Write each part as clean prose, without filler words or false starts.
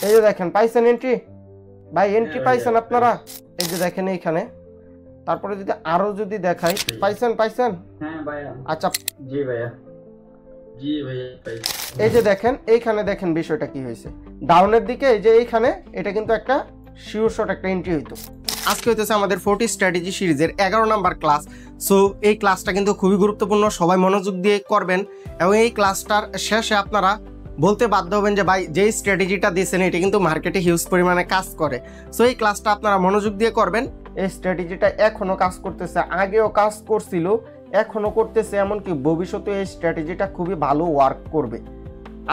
এই যে দেখেন পাইছেন এন্ট্রি ভাই, এন্ট্রি পাইছেন আপনারা? এই যে দেখেন এইখানে। তারপরে যদি আরো যদি দেখাই, পাইছেন? হ্যাঁ ভাইয়া। আচ্ছা জি ভাইয়া, জি ভাইয়া পাইছি। এই যে দেখেন এইখানে দেখেন বিষয়টা কি হয়েছে, ডাউনের দিকে এই যে এইখানে এটা কিন্তু একটা শিওর শট একটা এন্ট্রি হইতো। আজকে হইতেছে আমাদের 40 স্ট্র্যাটেজি সিরিজের 11 নাম্বার ক্লাস। সো এই ক্লাসটা কিন্তু খুবই গুরুত্বপূর্ণ, সবাই মনোযোগ দিয়ে করবেন। এবং এই ক্লাসটার শেষে আপনারা বলতে বাধ্য হবেন যে ভাই যেই স্ট্র্যাটেজিটা দিয়েছেন এটা কিন্তু মার্কেটে হিউজ পরিমাণে কাজ করে। সো এই ক্লাসটা আপনারা মনোযোগ দিয়ে করবেন। এই স্ট্র্যাটেজিটা এখনো কাজ করতেছে, আগেও কাজ করছিল, এখনো করতেছে, এমনকি ভবিষ্যতে এই স্ট্র্যাটেজিটা খুবই ভালো ওয়ার্ক করবে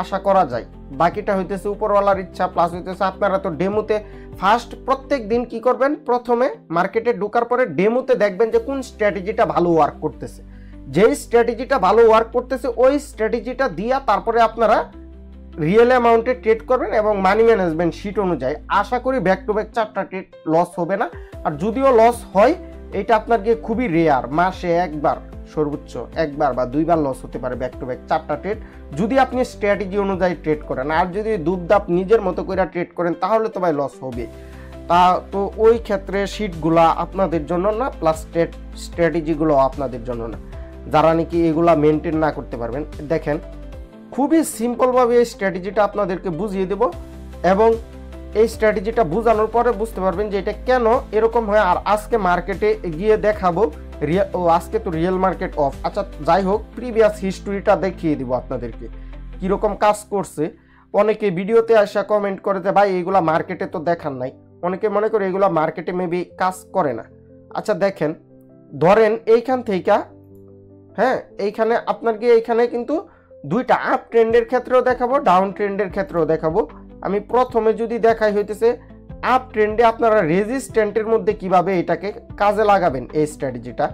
আশা করা যায়। বাকিটা হইতেছে উপরওয়ালার ইচ্ছা, প্লাস হইতেছে আপনারা তো ডেমোতে ফার্স্ট প্রত্যেক দিন কি করবেন, প্রথমে মার্কেটে ঢোকার পরে ডেমোতে দেখবেন যে কোন স্ট্র্যাটেজিটা ভালো ওয়ার্ক করতেছে। যেই স্ট্র্যাটেজিটা ভালো ওয়ার্ক করতেছে ওই স্ট্র্যাটেজিটা দিয়া তারপরে আপনারা রিয়েল অ্যামাউন্টে ট্রেড করবেন এবং মানি ম্যানেজমেন্ট শিট অনুযায়ী। আশা করি ব্যাক টু ব্যাক 4টা ট্রেড লস হবে না। আর যদিও লস হয় এটা আপনার গিয়ে খুবই রেয়ার, মাসে একবার সর্বোচ্চ একবার বা 2বার লস হতে পারে ব্যাক টু ব্যাক 4টা ট্রেড, যদি আপনি স্ট্র্যাটেজি অনুযায়ী ট্রেড করেন। আর যদি দুপদাপ নিজের মতো করে ট্রেড করেন তাহলে তো ভাই লস হবে। তা তো ওই ক্ষেত্রে শিটগুলা আপনাদের জন্য না, প্লাস স্ট্র্যাটেজিগুলো আপনাদের জন্য না, যারা নাকি এগুলা মেনটেন না করতে পারবেন। দেখেন খুবই সিম্পলভাবে এই স্ট্র্যাটেজিটা আপনাদেরকে বুঝিয়ে দেব এবং এই স্ট্র্যাটেজিটা বোঝানোর পরে বুঝতে পারবেন যে এটা কেন এরকম হয়। আর আজকে মার্কেটে গিয়ে দেখাবো আজকে তো রিয়েল মার্কেট অফ। আচ্ছা যাই হোক, প্রিভিয়াস হিস্টোরিটা দেখিয়ে দিব আপনাদেরকে কিরকম কাজ করছে। অনেকে ভিডিওতে আসা কমেন্ট করে যে ভাই এইগুলা মার্কেটে তো দেখান নাই, অনেকে মনে করে এগুলা মার্কেটে মেবি কাজ করে না। আচ্ছা দেখেন, ধরেন এইখান থেকে, হ্যাঁ এইখানে আপনার গিয়ে এইখানে কিন্তু দুইটা আপ ট্রেন্ডের ক্ষেত্রেও দেখাবো, ডাউন ট্রেন্ডের ক্ষেত্রেও দেখাবো। আমি প্রথমে যদি দেখাই হইতেছে আপ ট্রেন্ডে আপনারা রেজিস্ট্যান্টের মধ্যে কিভাবে এটাকে কাজে লাগাবেন, এই স্ট্র্যাটেজিটা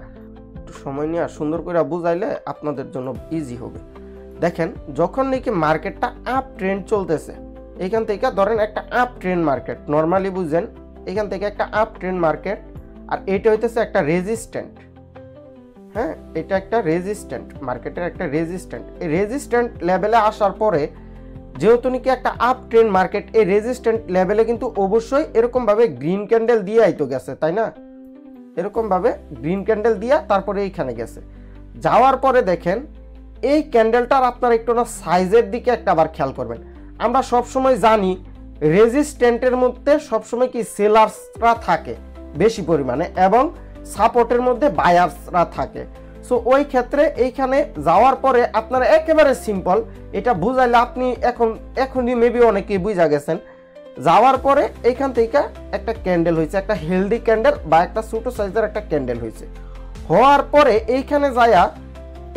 একটু সময় নিয়ে সুন্দর করে বুঝাইলে আপনাদের জন্য ইজি হবে। দেখেন যখন নাকি মার্কেটটা আপ ট্রেন্ড চলতেছে, এখান থেকে ধরেন একটা আপ ট্রেন্ড মার্কেট, নর্মালি বুঝেন এখান থেকে একটা আপ ট্রেন্ড মার্কেট, আর এটা হইতেছে একটা রেজিস্ট্যান্ট। হ্যাঁ এটা একটা রেজিস্ট্যান্ট, মার্কেটের একটা রেজিস্ট্যান্ট। এই রেজিস্ট্যান্ট লেভেলে আসার পরে যেহেতু নাকি একটা আপ ট্রেন্ড মার্কেট, এই রেজিস্ট্যান্ট লেভেলে কিন্তু অবশ্যই এরকমভাবে গ্রিন ক্যান্ডেল দিয়ে আইতো গেছে, তাই না? এরকমভাবে গ্রিন ক্যান্ডেল দিয়া তারপরে এইখানে গেছে। যাওয়ার পরে দেখেন এই ক্যান্ডেলটার আপনারা একটু না সাইজের দিকে একটা আবার খেয়াল করবেন। আমরা সবসময় জানি রেজিস্ট্যান্টের মধ্যে সবসময় কি সেলার্সরা থাকে বেশি পরিমাণে এবং সাপোর্টের মধ্যে বায়ার্সরা থাকে। সো ওই ক্ষেত্রে এইখানে যাওয়ার পরে আপনারা একেবারে সিম্পল এটা বুঝাইলে আপনি এখনই মেবি অনেকেই বুঝা গেছেন। যাওয়ার পরে এইখান থেকে একটা ক্যান্ডেল হয়েছে, একটা হেলদি ক্যান্ডেল বা একটা ছোটো সাইজের একটা ক্যান্ডেল হয়েছে। হওয়ার পরে এইখানে যায়া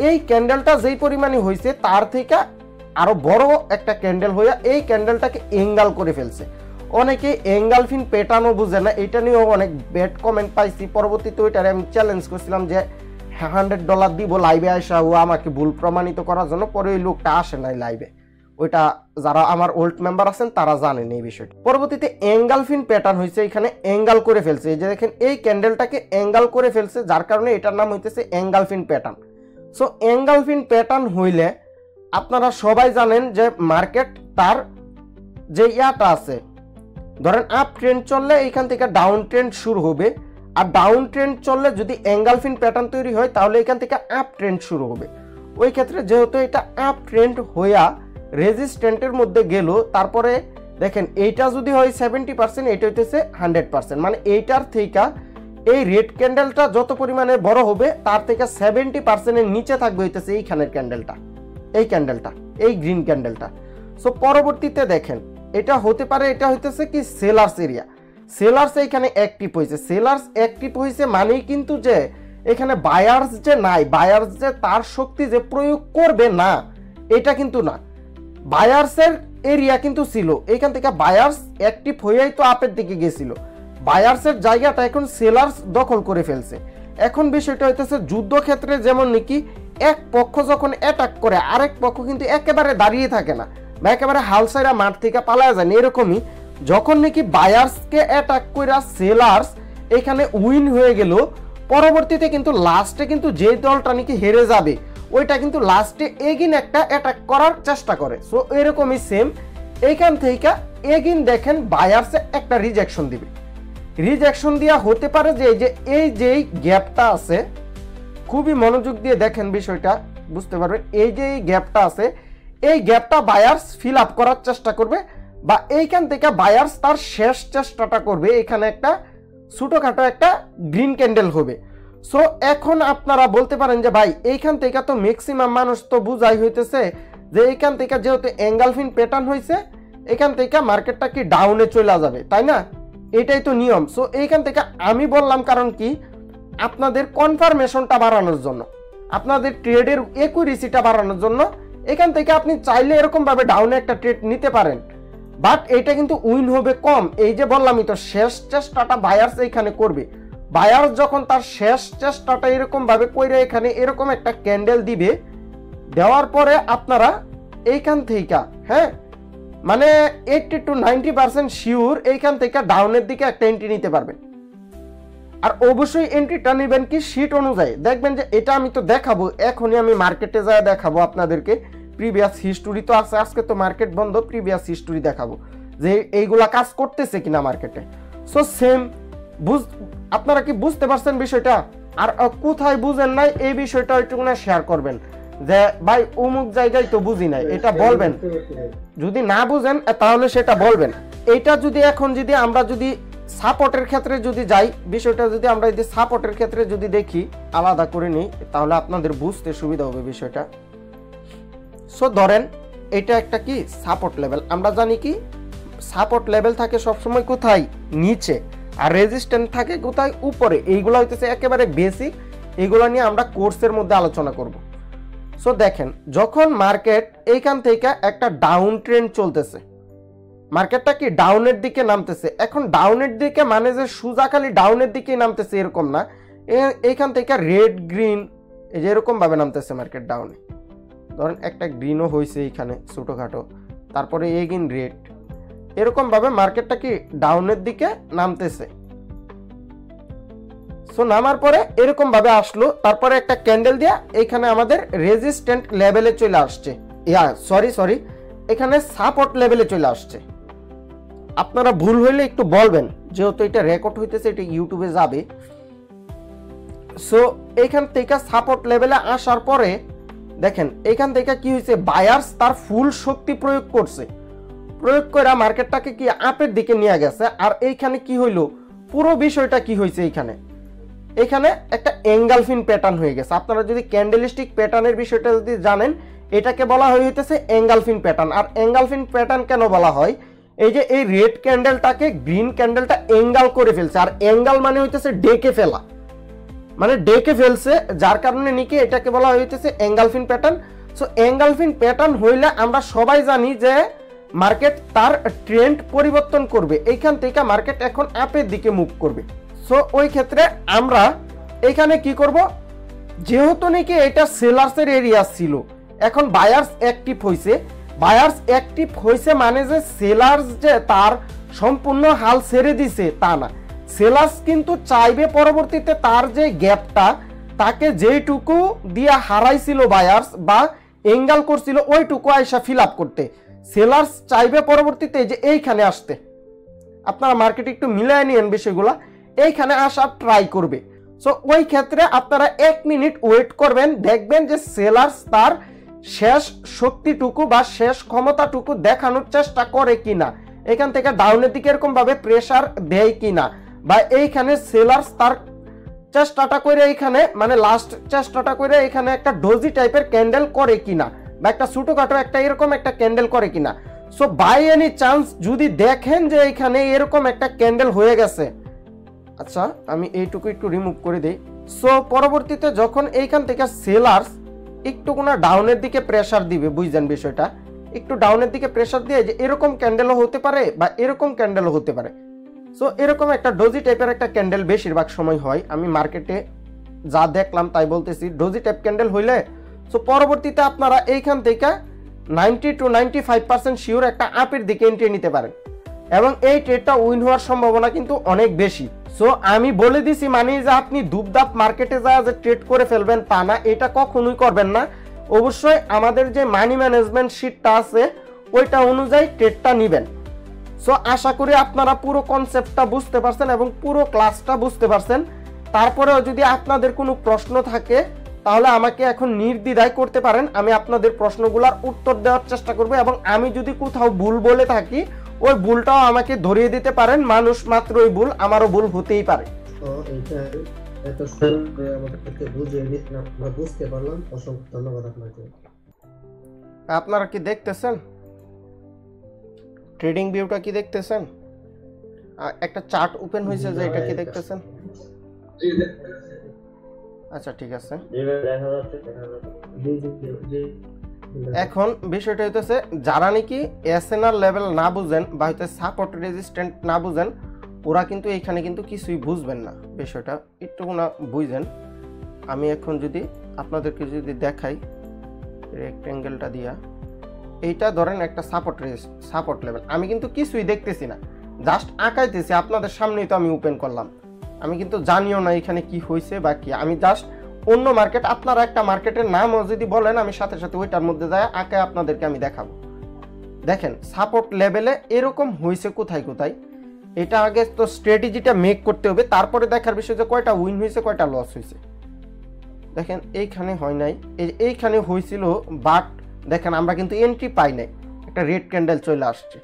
এই ক্যান্ডেলটা যেই পরিমাণে হয়েছে তার থেকে আরো বড় একটা ক্যান্ডেল হইয়া এই ক্যান্ডেলটাকে এঙ্গাল করে ফেলছে। অনেকে এঙ্গালফিন প্যাটার্নও বুঝে না, এটা নিয়েও অনেক ব্যাড কমেন্ট পাইছি। পরবর্তীতে ওইটারে আমি চ্যালেঞ্জ করছিলাম যে $100 দিব লাইভে আসা, ও আমাকে ভুল প্রমাণিত করার জন্য। পরে ওই লোকটা আসে নাই লাইভে, ওইটা যারা আমার ওল্ড মেম্বার আছেন তারা জানেন এই বিষয়টি। পরবর্তীতে এঙ্গালফিন প্যাটার্ন হয়েছে, এখানে এঙ্গাল করে ফেলছে। এই যে দেখেন এই ক্যান্ডেলটাকে এঙ্গাল করে ফেলছে, যার কারণে এটার নাম হইতেছে এঙ্গালফিন প্যাটার্ন। সো এঙ্গালফিন প্যাটার্ন হইলে আপনারা সবাই জানেন যে মার্কেট তার যে ইয়াটা আছে, ধরেন আপ ট্রেন্ড চললে এইখান থেকে ডাউন ট্রেন্ড শুরু হবে, আর ডাউন ট্রেন্ড চললে যদি এঙ্গালফিন প্যাটার্ন তৈরি হয় তাহলে এখান থেকে আপ ট্রেন্ড শুরু হবে। ওই ক্ষেত্রে যেহেতু এটা আপ ট্রেন্ড হইয়া রেজিস্ট্যান্টের মধ্যে গেল, তারপরে দেখেন এইটা যদি হয় 70%, এটা হইতেছে 100%, মানে এইটার থেকে এই রেড ক্যান্ডেলটা যত পরিমাণে বড় হবে তার থেকে 70%-এর নিচে থাকবে হইতেছে এইখানের ক্যান্ডেলটা, এই ক্যান্ডেলটা, এই গ্রিন ক্যান্ডেলটা। সো পরবর্তীতে দেখেন এটা হতে পারে, এটা হইতেছে কি সেলার্স এরিয়া, সেলার্স এইখানে অ্যাক্টিভ হয়েছে। সেলার্স অ্যাক্টিভ হয়েছে মানেই কিন্তু যে এখানে বায়ার্স যে নাই, বায়ার্স যে তার শক্তি যে প্রয়োগ করবে না, এটা কিন্তু না। বায়ার্সের এরিয়া কিন্তু ছিল, এইখান থেকে বায়ার্স অ্যাক্টিভ হয়েই তো আপের দিকে গেছিল। বায়ার্সের জায়গাটা এখন সেলার্স দখল করে ফেলছে। এখন বিষয়টা হইতেছে যুদ্ধক্ষেত্রে যেমন নাকি এক পক্ষ যখন অ্যাটাক করে আরেক পক্ষ কিন্তু একেবারে দাঁড়িয়ে থাকে না বা একেবারে হালসাইরা মাঠ থেকে পালায় যায়, এরকমই যখন নাকি বায়ার্সকে অ্যাটাক করে সেলার্স এখানে উইন হয়ে গেল, পরবর্তীতে কিন্তু লাস্টে কিন্তু যে দলটা নাকি হেরে যাবে ওইটা কিন্তু লাস্টে এগিন একটা অ্যাটাক করার চেষ্টা করে। সো এরকমই সেম এইখান থেকে এগিন দেখেন বায়ার্সে একটা রিজেকশন দিবে, রিজেকশন দেওয়া হতে পারে যে এই যে গ্যাপটা আছে, খুবই মনোযোগ দিয়ে দেখেন বিষয়টা বুঝতে পারবেন। এই যে এই গ্যাপটা আছে, এই গ্যাপটা বায়ার্স ফিল আপ করার চেষ্টা করবে, বা এইখান থেকে বায়ার্স তার শেষ চেষ্টাটা করবে। এখানে একটা ছোটখাটো একটা গ্রিন ক্যান্ডেল হবে। সো এখন আপনারা বলতে পারেন যে ভাই এইখান থেকে তো ম্যাক্সিমাম মানুষ তো বুঝাই হইতেছে যে এইখান থেকে যেহেতু এঙ্গালফিন প্যাটার্ন হয়েছে, এখান থেকে মার্কেটটা কি ডাউনে চলে যাবে, তাই না? এটাই তো নিয়ম। সো এইখান থেকে আমি বললাম কারণ কি, আপনাদের কনফার্মেশনটা বাড়ানোর জন্য, আপনাদের ট্রেডের একুরেসিটা বাড়ানোর জন্য এখান থেকে আপনি চাইলে এরকমভাবে ডাউনে একটা ট্রেড নিতে পারেন, বাট এটা কিন্তু উইন হবে কম। এই যে বললামই তো, শেষ চেষ্টাটা বায়ার্স এইখানে করবে। বায়ার্স যখন তার শেষ চেষ্টাটা এরকমভাবে করে এখানে এরকম একটা ক্যান্ডেল দিবে, দেওয়ার পরে আপনারা এইখান থেকে হ্যাঁ মানে 80 to 90% শিওর এইখান থেকে ডাউনের দিকে একটা এন্ট্রি নিতে পারবেন। আর অবশ্যই এন্ট্রিটা নেবেন কি শীট অনুযায়ী। দেখবেন যে এটা আমি তো দেখাবো, এখনই আমি মার্কেটে যায় দেখাবো আপনাদেরকে। প্রিভিয়াস হিস্টোরি তো আছে, আজকে তো মার্কেট বন্ধ, প্রিভিয়াস হিস্টোরি দেখাবো যে এইগুলা কাজ করতেছে কিনা মার্কেটে। সো সেম আপনারা কি বুঝতে পারছেন বিষয়টা? আর কোথায় বুঝেন নাই এই বিষয়টা একটু না শেয়ার করবেন যে ভাই অমুক জায়গায় তো বুঝি নাই, এটা বলবেন। যদি না বুঝেন তাহলে সেটা বলবেন। এইটা যদি এখন যদি আমরা যদি সাপোর্টের ক্ষেত্রে যদি যাই, বিষয়টা যদি আমরা যদি সাপোর্টের ক্ষেত্রে যদি দেখি, আলাদা করে নিই, তাহলে আপনাদের বুঝতে সুবিধা হবে বিষয়টা। সো ধরেন এটা একটা কি সাপোর্ট লেভেল, আমরা জানি কি সাপোর্ট লেভেল থাকে সবসময় কোথায়, নিচে, আর রেজিস্ট্যান্ট থাকে কোথায়, উপরে। এইগুলো হইতেছে একেবারে বেসিক, এইগুলো নিয়ে আমরা কোর্সের মধ্যে আলোচনা করব। সো দেখেন যখন মার্কেট এইখান থেকে একটা ডাউন ট্রেন্ড চলতেছে, মার্কেটটা কি ডাউনের দিকে নামতেছে। এখন ডাউনের দিকে মানে যে সোজা খালি ডাউনের দিকে নামতেছে এরকম না, এইখান থেকে রেড গ্রিন এই যে এরকম ভাবে নামতেছে মার্কেট ডাউনে। ধরেন একটা গ্রিনও হয়েছে এইখানে ছোটখাটো, তারপরে এগেইন রেড, এরকম ভাবে মার্কেটটা কি ডাউনের দিকে নামতেছে। সো নামার পরে এরকম ভাবে আসলো, তারপরে একটা ক্যান্ডেল দিয়া এখানে আমাদের রেজিস্ট্যান্ট লেভেলে চলে আসছে, সরি এখানে সাপোর্ট লেভেলে চলে আসছে। আপনারা ভুল হইলে একটু বলবেন, যেহেতু এটা রেকর্ড হইতেছে, এটা ইউটিউবে যাবে। সো এইখান থেকে সাপোর্ট লেভেলে আসার পরে দেখেন এইখান থেকে কি হয়েছে, বায়ার্স তার ফুল শক্তি প্রয়োগ করছে, প্রয়োগ করে মার্কেটটাকে কি আপের দিকে নিয়ে গেছে। আর এইখানে কি হইলো, পুরো বিষয়টা কি হয়েছে, এখানে একটা এঙ্গালফিন প্যাটার্ন হয়ে গেছে। আপনারা যদি ক্যান্ডেলস্টিক প্যাটার্নের বিষয়টা যদি জানেন, এটাকে বলা হইতেছে এঙ্গালফিন প্যাটার্ন। আর এঙ্গালফিন প্যাটার্ন কেন বলা হয়, এই যে এই রেড ক্যান্ডেলটাকে গ্রিন ক্যান্ডেলটা এঙ্গাল করে ফেলছে। আর এঙ্গাল মানে হইতেছে ডেকে ফেলা, মানে ডেকে ফেলছে, যার কারণে নাকি এটাকে বলা হইতেছে এঙ্গালফিন প্যাটার্ন। সো এঙ্গালফিন প্যাটার্ন হইলে আমরা সবাই জানি যে মার্কেট তার ট্রেন্ড পরিবর্তন করবে, এইখান থেকে মার্কেট এখন আপের দিকে মুভ করবে। সো ওই ক্ষেত্রে আমরা এখানে কি করব, যেহেতু নাকি এটা সেলার্সের এরিয়া ছিল, এখন বায়ার্স অ্যাক্টিভ হইছে। বায়ার্স অ্যাক্টিভ হইছে মানে যে সেলার্স যে তার সম্পূর্ণ হাল ছেড়ে দিছে তা না, সেলার্স কিন্তু চাইবে পরবর্তীতে তার যে গ্যাপটা, তাকে যেইটুকু দিয়ে হারাইছিল বায়ার্স বা এঙ্গাল করছিল ওইটুকু আইসা ফিল আপ করতে। সেলার্স চাইবে পরবর্তীতে যে এইখানে আসতে, আপনারা মার্কেটে একটু মিলাই নিয়েন বিষয়গুলা, এইখানে আসা ট্রাই করবে। সো ওই ক্ষেত্রে আপনারা 1 মিনিট ওয়েট করবেন, দেখবেন যে সেলার্স তার শেষ শক্তিটুকু বা শেষ ক্ষমতাটুকু দেখানোর চেষ্টা করে কিনা, এখান থেকে ডাউনের দিকে এরকম ভাবে প্রেসার দেয় কিনা, বা এইখানে সেলার্স তার চেষ্টাটা করে এইখানে মানে লাস্ট চেষ্টাটা করে এখানে একটা ডোজি টাইপের ক্যান্ডেল করে কিনা, বা একটা ছোটখাটো একটা এরকম একটা ক্যান্ডেল করে কিনা। সো বাই এনি চান্স যদি দেখেন যে এখানে এরকম একটা ক্যান্ডেল হয়ে গেছে, আচ্ছা আমি এইটুকু একটু রিমুভ করে দিই। সো পরবর্তীতে যখন এইখান থেকে সেলার্স একটু কোনা ডাউনের দিকে প্রেসার দিবে, বুঝছেন বিষয়টা, একটু ডাউনের দিকে প্রেসার দিয়ে যে এরকম ক্যান্ডেলও হতে পারে বা এরকম ক্যান্ডেলও হতে পারে। সো এরকম একটা ডোজি টাইপের একটা ক্যান্ডেল বেশিরভাগ সময় হয়, আমি মার্কেটে যা দেখলাম তাই বলতেছি, ডোজি টাইপ ক্যান্ডেল হইলে সো পরবর্তীতে আপনারা এইখান থেকে 90 to 95% শিওর একটা আপের দিকে এন্ট্রি নিতে পারেন, এবং এই ট্রেডটা উইন হওয়ার সম্ভাবনা কিন্তু অনেক বেশি। সো আমি বলে দিছি মানে যে আপনি দুপদাপ মার্কেটে যায় যে ট্রেড করে ফেলবেন তা না, এটা কখনোই করবেন না। অবশ্যই আমাদের যে মানি ম্যানেজমেন্ট শিটটা আছে ওইটা অনুযায়ী ট্রেডটা নেবেন। সো আশা করি আপনারা পুরো কনসেপ্টটা বুঝতে পারছেন এবং পুরো ক্লাসটা বুঝতে পারছেন। তারপরেও যদি আপনাদের কোনো প্রশ্ন থাকে তাহলে আমাকে এখন নির্দ্বিধায় করতে পারেন, আমি আপনাদের প্রশ্নগুলোর উত্তর দেওয়ার চেষ্টা করব এবং আমি যদি কোথাও ভুল বলে থাকি ওই ভুলটাও আমাকে ধরিয়ে দিতে পারেন। মানুষ মাত্রই ভুল, আমারও ভুল হতেই পারে। এত সুন্দর করে আমাদেরকে বুঝিয়ে দিলেন, আমরা বুঝতে পারলাম। অসংখ্য ধন্যবাদ আপনাকে। আপনারা কি দেখতেছেন ট্রেডিং ভিউটা কি দেখতেছেন? একটা চার্ট ওপেন হয়েছে যে এটা কি দেখতেছেন? আচ্ছা ঠিক আছে। এখন বিষয়টা হইতেছে যারা নাকি এসএনআর লেভেল না বুঝেন বা হয়তো সাপোর্ট রেজিস্ট্যান্ট না বুঝেন ওরা কিন্তু এইখানে কিন্তু কিছুই বুঝবেন না। বিষয়টা একটু না বুঝেন। আমি এখন যদি আপনাদেরকে যদি দেখাই রেক্টেঙ্গেলটা দিয়া, এইটা ধরেন একটা সাপোর্ট লেভেল, আমি কিন্তু কিছুই দেখতেছি না, জাস্ট আঁকাইতেছি আপনাদের সামনেই তো আমি ওপেন করলাম। আমি কিন্তু জানিও না এখানে কি হয়েছে বা কি, আমি জাস্ট অন্য মার্কেট, আপনারা একটা মার্কেটের নামও যদি বলেন আমি সাথে সাথে ওইটার মধ্যে যায় আঁকায় আপনাদেরকে আমি দেখাবো। দেখেন সাপোর্ট লেভেলে এরকম হয়েছে কোথায় কোথায়, এটা আগে তো স্ট্র্যাটেজিটা মেক করতে হবে, তারপরে দেখার বিষয় যে কয়টা উইন হয়েছে কয়টা লস হয়েছে। দেখেন এইখানে হয় নাই, এইখানে হয়েছিল বাট দেখেন আমরা কিন্তু এন্ট্রি পাই নাই, একটা রেড ক্যান্ডেল চলে আসছে।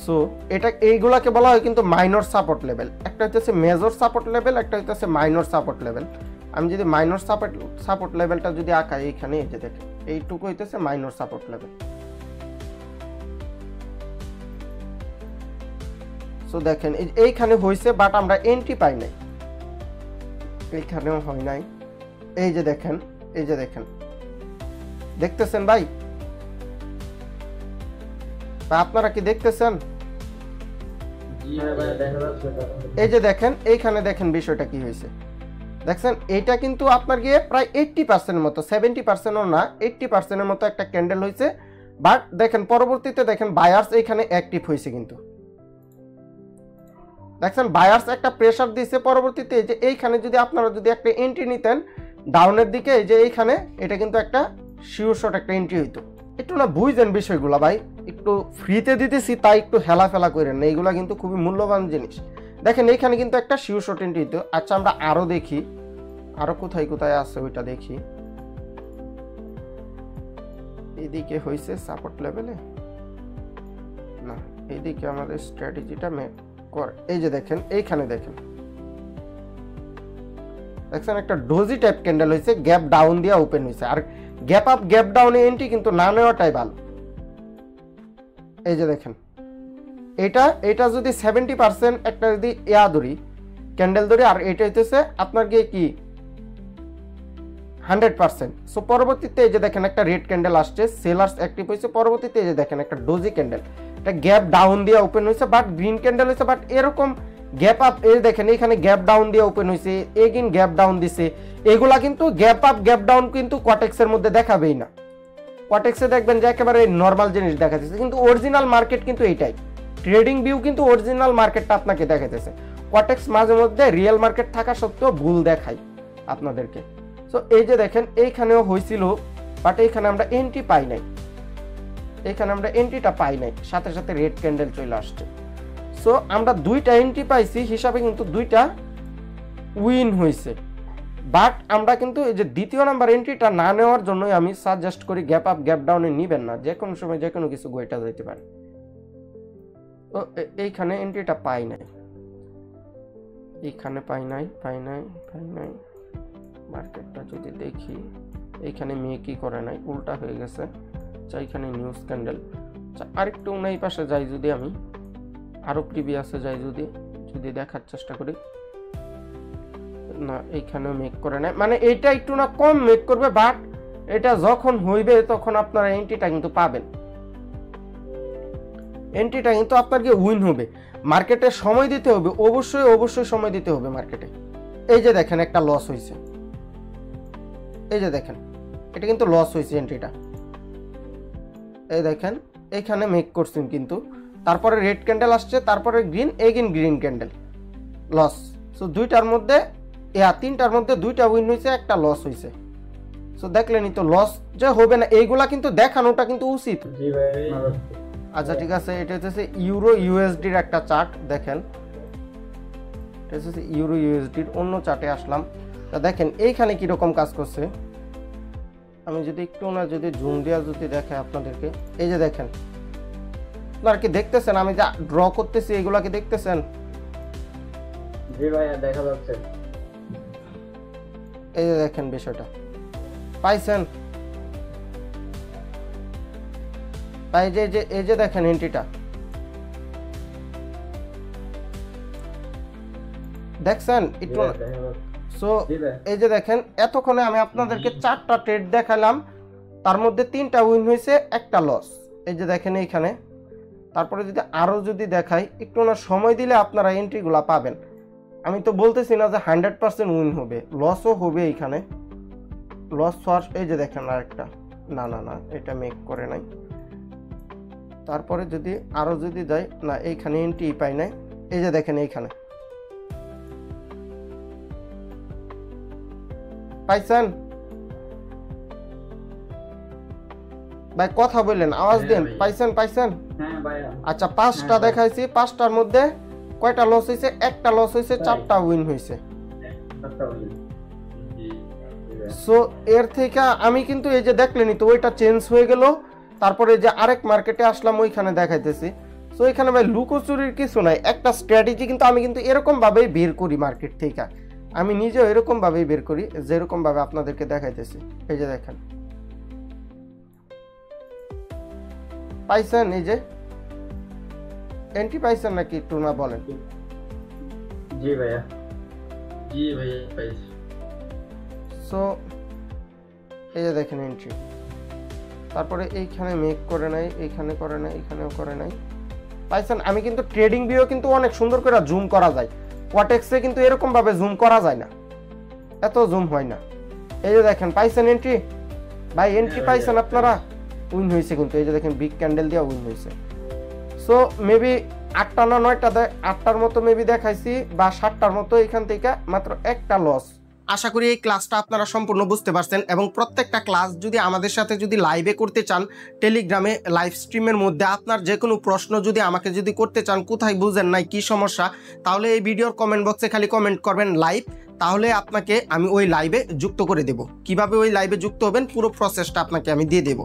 সো এটা এইগুলাকে বলা হয় কিন্তু মাইনর সাপোর্ট লেভেল। একটা হচ্ছে মেজর সাপোর্ট লেভেল, একটা হচ্ছে মাইনর সাপোর্ট লেভেল। আমি যদি মাইনর সাপোর্ট লেভেলটা যদি আঁকাই এইখানে, এই যে দেখেন এইটুকু হইতেছে মাইনর সাপোর্ট লেভেল। সো দেখেন এইখানে হয়েছে বাট আমরা এন্ট্রি পাই নাই, এইখানেও হয় নাই। এই যে দেখেন, এই যে দেখেন, দেখতেছেন ভাই? আপনারা কি দেখতেছেন? এই যে দেখেন এইখানে দেখেন বিষয়টা কি হয়েছে দেখছেন? এটা কিন্তু আপনার গিয়ে প্রায় 80% মতো, 70%ও না 80%-এর মতো একটা ক্যান্ডেল হয়েছে। বাট দেখেন পরবর্তীতে দেখেন বায়ার্স এইখানে অ্যাক্টিভ হয়েছে, কিন্তু দেখছেন বায়ার্স একটা প্রেসার দিয়েছে পরবর্তীতে। যে এইখানে যদি আপনারা যদি একটা এন্ট্রি নিতেন ডাউনের দিকে, যে এইখানে এটা কিন্তু একটা শিওর শট একটা এন্ট্রি হইতো। একটু না বুঝছেন বিষয়গুলো ভাই, একটু ফ্রিতে দিতেছি তাই একটু হেলাফেলা করেন না, এইগুলা কিন্তু খুবই মূল্যবান জিনিস। দেখেন এইখানে কিন্তু একটা শিওর শট এন্ট্রি হইতো। আচ্ছা আমরা আরো দেখি, আরো কোথায় কোথায় আছে ওইটা দেখি। এইদিকে হয়েছে সাপোর্ট লেভেলে না, এইদিকে আমাদের স্ট্র্যাটেজিটা মেক করে। এই যে দেখেন এইখানে দেখেন, দেখছেন একটা ডোজি টাইপ ক্যান্ডেল হয়েছে, গ্যাপ ডাউন দিয়ে ওপেন হয়েছে। আর গ্যাপ আপ গ্যাপ ডাউনে এন্ট্রি কিন্তু না নেওয়াটাই ভালো। এই যে দেখেন এটা যদি 70% একটা যদি ধরি ক্যান্ডেল ধরি, আর এটা হইতেছে আপনার গিয়ে কি 100%। সো পরবর্তীতে এই যে দেখেন একটা রেড ক্যান্ডেল আসছে, সেলার্স অ্যাক্টিভ হয়েছে। পরবর্তীতে এই যে দেখেন একটা ডোজি ক্যান্ডেল, এটা গ্যাপ ডাউন দিয়ে ওপেন হয়েছে বাট গ্রিন ক্যান্ডেল হয়েছে। বাট এরকম গ্যাপ আপ, এই দেখেন এখানে গ্যাপ ডাউন দিয়ে ওপেন হয়েছে, এগেইন গ্যাপ ডাউন দিছে। এগুলা কিন্তু গ্যাপ আপ গ্যাপ ডাউন কিন্তু কোয়াটেক্সের মধ্যে দেখাবেই না। কোয়াটেক্সে দেখবেন যে একেবারে নর্মাল জিনিস দেখা যাচ্ছে, কিন্তু অরিজিনাল মার্কেট কিন্তু এইটাই। ট্রেডিং ভিউ কিন্তু অরিজিনাল মার্কেটটা আপনাকে দেখাইতেছে। কোয়াটেক্স মাঝে মধ্যে রিয়েল মার্কেট থাকা সত্ত্বেও ভুল দেখায় আপনাদেরকে। সো এই যে দেখেন এইখানেও হয়েছিল বাট এইখানে আমরা এন্ট্রি পাই নাই, এইখানে আমরা এন্ট্রিটা পাই নাই, সাথে সাথে রেড ক্যান্ডেল চলে আসছে। সো আমরা দুইটা এন্ট্রি পাইছি হিসাবে কিন্তু দুইটা উইন হয়েছে। বাট আমরা কিন্তু এই যে দ্বিতীয় নাম্বার এন্ট্রিটা না নেওয়ার জন্যই আমি সাজেস্ট করি গ্যাপ আপ গ্যাপ ডাউনে নিবেন না, যে কোনো সময় যে কোনো কিছু গইটা যেতে পারে। তো এইখানে এন্ট্রিটা পাই নাই, এইখানে পাই নাই। মার্কেটটা যদি দেখি এইখানে মেয়ে কি করে নাই, উল্টা হয়ে গেছে। এইখানে নিউজ ক্যান্ডেল। আরেকটু এই পাশে যাই, যদি আমি আরো প্রিভিয়াসে যাই, যদি দেখার চেষ্টা করি, না এইখানেও মেক করে নাই, মানে এইটা একটু না কম মেক করবে। বাট এটা যখন হইবে তখন আপনারা এন্ট্রিটা কিন্তু পাবেন, এন্ট্রিটা কিন্তু আপনাকে উইন হবে। মার্কেটে সময় দিতে হবে, অবশ্যই সময় দিতে হবে মার্কেটে। এই যে দেখেন একটা লস হয়েছে, এই যে দেখেন এটা কিন্তু লস হয়েছে এন্ট্রিটা। এই দেখেন এখানে মেক করছেন কিন্তু, তারপরে রেড ক্যান্ডেল আসছে, তারপরে green, again green candle, loss. So দুইটার মধ্যে তিনটার মধ্যে দুইটা উইন হয়েছে, একটা লস হয়েছে। সো দেখলেনই তো লস যে হবে না, এইগুলা কিন্তু দেখানোটা কিন্তু উচিত। আচ্ছা ঠিক আছে, এটা হচ্ছে ইউরো ইউএসডির একটা চার্ট দেখেন, এটা হচ্ছে ইউরো ইউএসডির অন্য চার্টে আসলাম। তা দেখেন এইখানে কিরকম কাজ করছে, আমি যদি একটু না যদি জুম দেওয়া যদি দেখে আপনাদেরকে, এই যে দেখেন আপনারা কি দেখতেছেন আমি যা ড্র করতেছি এগুলা কি দেখতেছেন? জি ভাইয়া দেখা যাচ্ছে। এই যে দেখেন বিষয়টা পাইছেন? এই যে দেখেন এন্ট্রিটা দেখছেন একটু। সো এই যে দেখেন এতক্ষণে আমি আপনাদেরকে 4টা ট্রেড দেখালাম, তার মধ্যে 3টা উইন হয়েছে, একটা লস। এই যে দেখেন এইখানে। তারপরে যদি আরো যদি দেখাই একটু না সময় দিলে আপনারা এন্ট্রিগুলা পাবেন। আমি তো বলতেছি না যে 100% উইন হবে, লসও হবে এইখানে। লস ফার্স্ট এই যে দেখেন আরেকটা, না না না এটা মেক করে নাই। তারপরে যদি আরো যদি যাই না, এইখানে এন্ট্রি পাই নাই। এই যে দেখেন এইখানে পাইছেন ভাই? কথা বললেন, আওয়াজ দেন। পাইছেন পাইছেন? হ্যাঁ ভাইয়া। আচ্ছা 5টা দেখাইছি, 5টার মধ্যে কয়টা লস হয়েছে? একটা লস হয়েছে, 4টা উইন হয়েছে। সো এর থেকে আমি কিন্তু এই যে দেখলেনি তো ওইটা চেঞ্জ হয়ে গেল। তারপরে যে আরেক মার্কেটে আসলাম ওইখানে দেখাইতেছি। সো এখানে ভাই লুকোচুরির কিছু নাই, একটা স্ট্র্যাটেজি কিন্তু আমি কিন্তু এরকম ভাবেই বের করি মার্কেট থেকে। আমি নিজেও এরকম ভাবেই বের করি, যেরকম ভাবে আপনাদেরকে দেখাইতেছি। এই যে দেখেন পাইছেন? এই যে এন্ট্রি পাইছেন নাকি একটু না বলেন? জি ভাইয়া, জি ভাইয়া পাইছি। সো এই যে দেখেন এন্ট্রি। তারপরে এইখানে মেক করে নাই, এইখানে করে নাই, এখানেও করে নাই। পাইছেন? আমি কিন্তু ট্রেডিং ভিউ কিন্তু অনেক সুন্দর করে জুম করা যায়, কোয়াটেক্সে কিন্তু এরকম ভাবে জুম করা যায় না, এত জুম হয় না। এই যে দেখেন পাইছেন এন্ট্রি ভাই? এন্ট্রি পাইছেন আপনারা? উইন হয়েছে কিন্তু, এই যে দেখেন বিগ ক্যান্ডেল দিয়ে উইন হয়েছে। সো মেবি 8টা না 9টা 8টার মতো মেবি দেখাইছি, বা 7টার মতো। এখান থেকে মাত্র একটা লস। আশা করি এই ক্লাসটা আপনারা সম্পূর্ণ বুঝতে পারছেন, এবং প্রত্যেকটা ক্লাস যদি আমাদের সাথে যদি লাইভে করতে চান, টেলিগ্রামে লাইভ স্ট্রিমের মধ্যে আপনার যে কোনো প্রশ্ন যদি আমাকে যদি করতে চান, কোথায় বুঝেন নাই কি সমস্যা, তাহলে এই ভিডিওর কমেন্ট বক্সে খালি কমেন্ট করবেন লাইভ, তাহলে আপনাকে আমি ওই লাইভে যুক্ত করে দেব। কিভাবে ওই লাইভে যুক্ত হবেন পুরো প্রসেসটা আপনাকে আমি দিয়ে দেব।